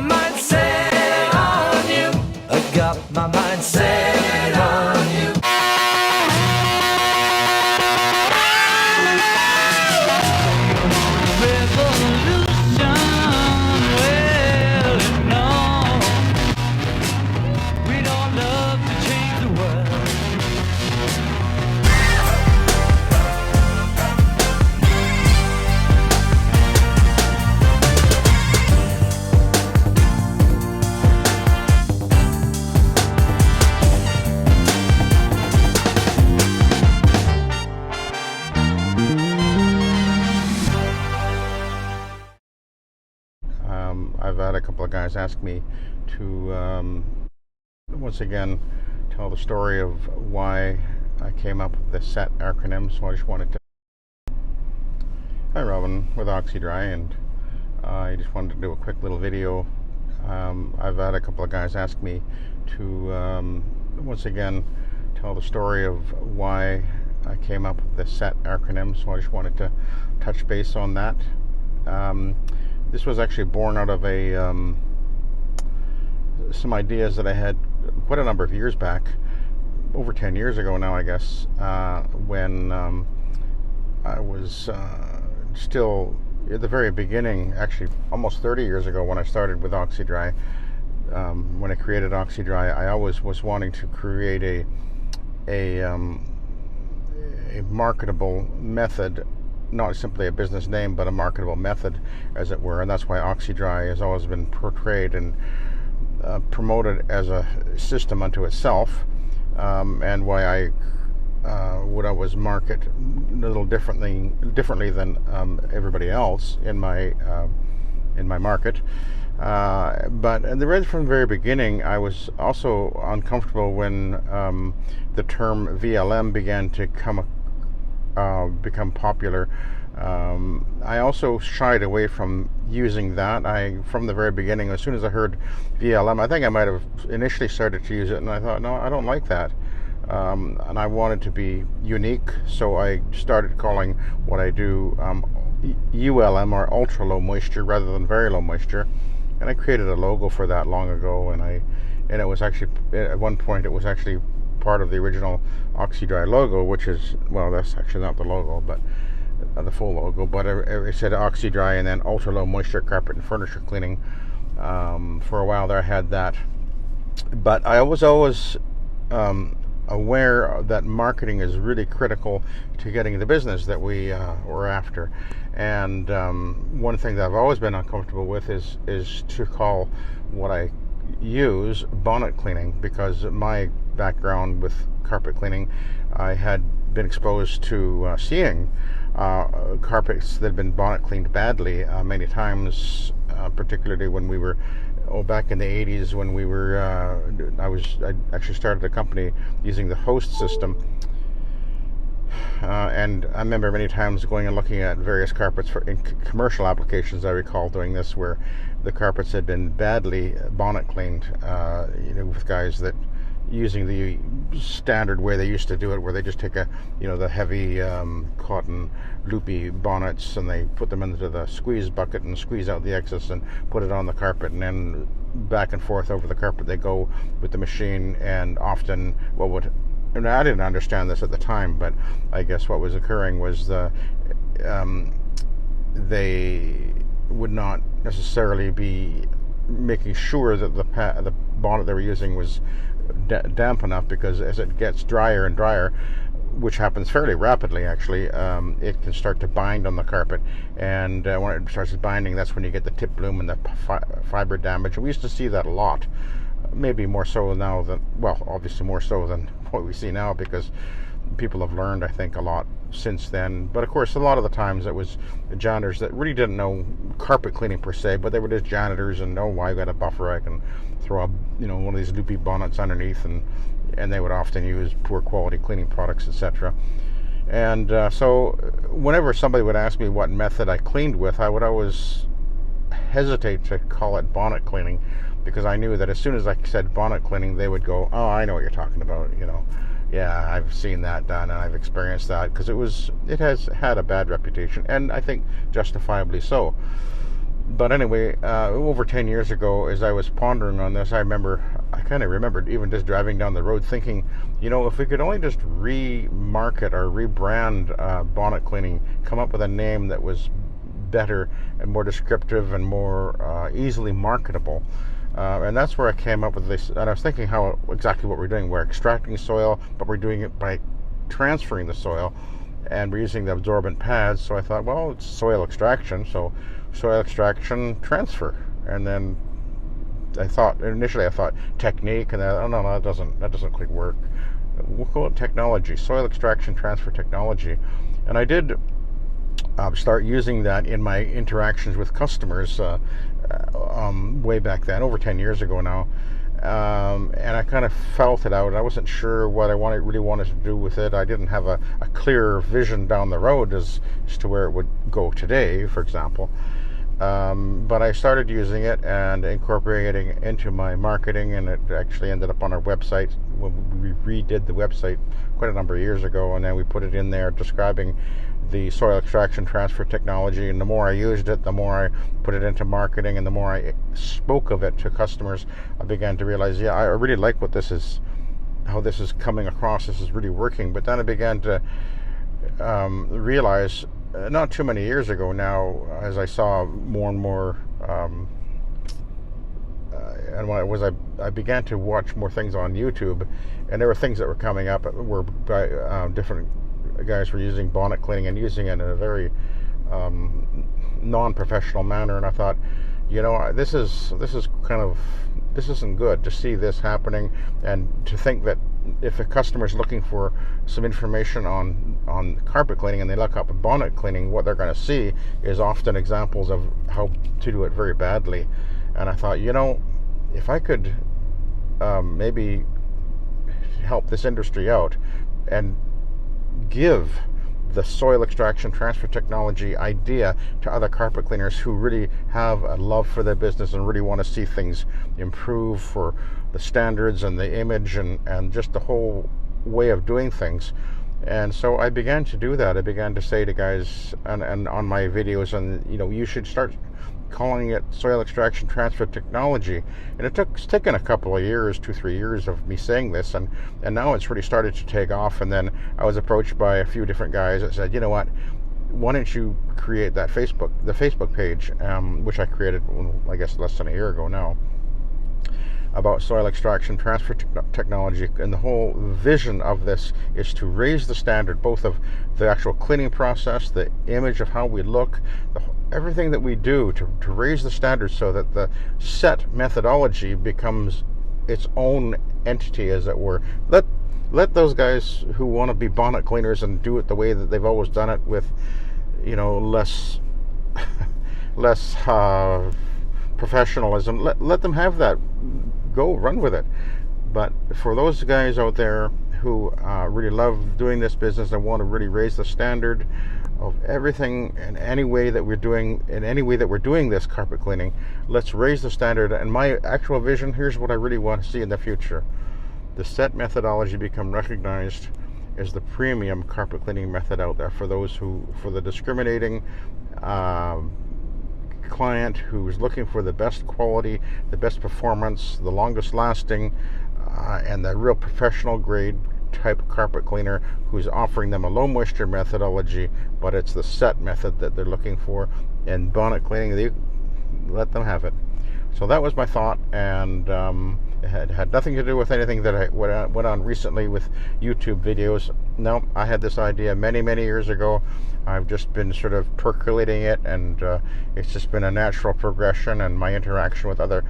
mind set on you. I got my mind set on you. Revolution, well, no, we'd all love to change the world. I've had a couple of guys ask me to once again tell the story of why I came up with the Sett acronym, so I just wanted to. Hi Robin, with OxyDry, and I just wanted to do a quick little video. I've had a couple of guys ask me to once again tell the story of why I came up with the Sett acronym, so I just wanted to touch base on that. This was actually born out of some ideas that I had quite a number of years back, over 10 years ago now, I guess, when I was still at the very beginning, actually almost 30 years ago when I started with OxyDry. When I created OxyDry, I always was wanting to create a marketable method, not simply a business name, but a marketable method, as it were, and that's why OxyDry has always been portrayed and promoted as a system unto itself, and why I would always market a little differently than everybody else in my market. But right from the very beginning, I was also uncomfortable when the term VLM began to become popular. I also shied away from using that. From the very beginning, as soon as I heard VLM, I think I might have initially started to use it, and I thought, no, I don't like that. And I wanted to be unique, so I started calling what I do ULM, or ultra low moisture, rather than very low moisture. And I created a logo for that long ago, and it was actually, at one point, it was actually part of the original OxyDry logo, which is, well, that's actually not the logo, but the full logo, but it said OxyDry and then ultra low moisture carpet and furniture cleaning. For a while there I had that, but I was always aware that marketing is really critical to getting the business that we were after. And one thing that I've always been uncomfortable with is to call what I use bonnet cleaning, because my background with carpet cleaning, I had been exposed to seeing carpets that had been bonnet cleaned badly many times, particularly when we were back in the 80s, when we were I actually started a company using the host system, and I remember many times going and looking at various carpets in commercial applications. I recall doing this, where the carpets had been badly bonnet cleaned, with guys that using the standard way they used to do it, where they just take the heavy cotton loopy bonnets, and they put them into the squeeze bucket and squeeze out the excess and put it on the carpet, and then back and forth over the carpet they go with the machine. And often and I didn't understand this at the time, but I guess what was occurring was they would not necessarily be making sure that the bonnet they were using was damp enough, because as it gets drier and drier, which happens fairly rapidly actually, it can start to bind on the carpet, and when it starts binding, that's when you get the tip bloom and the fiber damage. And we used to see that a lot, maybe more so now than, well, obviously more so than what we see now, because people have learned, I think, a lot since then. But of course, a lot of the times it was the janitors that really didn't know carpet cleaning per se, but they were just janitors, and I got a buffer, I can throw one of these loopy bonnets underneath, and they would often use poor quality cleaning products, etc. And so whenever somebody would ask me what method I cleaned with, I would always hesitate to call it bonnet cleaning, because I knew that as soon as I said bonnet cleaning, they would go, oh, I know what you're talking about, yeah, I've seen that done, and I've experienced that, because it has had a bad reputation, and I think justifiably so. But anyway, over 10 years ago, as I was pondering on this, I kind of remembered even just driving down the road thinking, if we could only just remarket or rebrand bonnet cleaning, come up with a name that was better and more descriptive and more easily marketable. And that's where I came up with this. And I was thinking exactly what we're doing. We're extracting soil, but we're doing it by transferring the soil, and we're using the absorbent pads. So I thought, well, it's soil extraction, so soil extraction transfer. And then initially I thought technique, and then, oh no, that doesn't quite work. We'll call it technology, soil extraction transfer technology. And I did start using that in my interactions with customers way back then, over 10 years ago now. And I kind of felt it out. I wasn't sure what I really wanted to do with it. I didn't have a clear vision down the road as to where it would go today, for example. But I started using it and incorporating it into my marketing, and it actually ended up on our website when we redid the website quite a number of years ago, and then we put it in there describing the soil extraction transfer technology. And the more I used it, the more I put it into marketing, and the more I spoke of it to customers, I began to realize, yeah, I really like how this is coming across. This is really working. But then I began to realize, not too many years ago now, as I saw more and more, and when I began to watch more things on YouTube, and there were things that were coming up where different guys were using bonnet cleaning and using it in a very non-professional manner, and I thought, this isn't good to see this happening, and to think that if a customer is looking for some information on carpet cleaning and they look up bonnet cleaning, what they're going to see is often examples of how to do it very badly. And I thought, if I could maybe help this industry out and give the soil extraction transfer technology idea to other carpet cleaners who really have a love for their business and really want to see things improve for the standards and the image and just the whole way of doing things. And so I began to do that. I began to say to guys and on my videos, and you should start calling it soil extraction transfer technology. And it's taken a couple of years, 2-3 years of me saying this, and now it's really started to take off. And then I was approached by a few different guys that said, what, why don't you create the Facebook page, which I created, I guess, less than a year ago now, about soil extraction transfer technology. And the whole vision of this is to raise the standard, both of the actual cleaning process, the image of how we look, everything that we do to raise the standard, so that the Sett methodology becomes its own entity, as it were. Let those guys who want to be bonnet cleaners and do it the way that they've always done it, with less professionalism, let them have that. Go run with it. But for those guys out there who really love doing this business and want to really raise the standard of everything in any way that we're doing this carpet cleaning, let's raise the standard. And my actual vision, here's what I really want to see in the future: the Sett methodology become recognized as the premium carpet cleaning method out there for the discriminating client who's looking for the best quality, the best performance, the longest lasting, and the real professional grade type carpet cleaner who's offering them a low moisture methodology, but it's the Sett method that they're looking for. And bonnet cleaning, let them have it. So that was my thought, and it had nothing to do with anything that I went on recently with YouTube videos. No, I had this idea many years ago. I've just been sort of percolating it, and it's just been a natural progression, and my interaction with other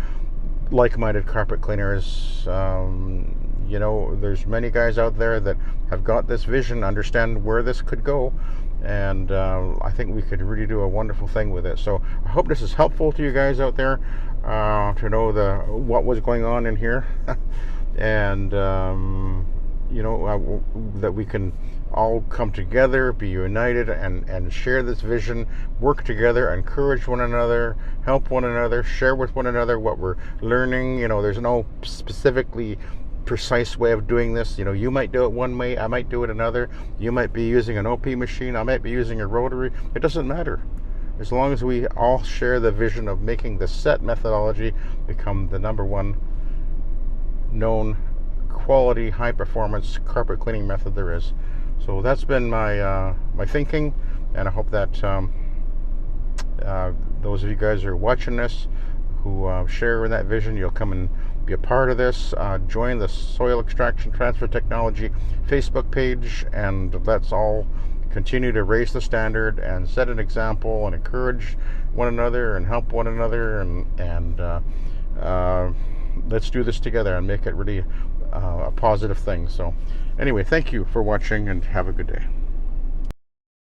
like-minded carpet cleaners. There's many guys out there that have got this vision, understand where this could go, and I think we could really do a wonderful thing with it. So I hope this is helpful to you guys out there to know what was going on in here, and that we can all come together, be united, and share this vision, work together, encourage one another, help one another, share with one another what we're learning. There's no specifically precise way of doing this. You might do it one way, I might do it another. You might be using an OP machine, I might be using a rotary. It doesn't matter. as long as we all share the vision of making the Sett methodology become the #1 known quality, high performance carpet cleaning method there is. So that's been my my thinking, and I hope that those of you guys who are watching this, who share in that vision, you'll come and be a part of this. Join the Soil Extraction Transfer Technology Facebook page, and let's all continue to raise the standard and set an example and encourage one another and help one another, and let's do this together and make it really a positive thing. So anyway, thank you for watching, and have a good day.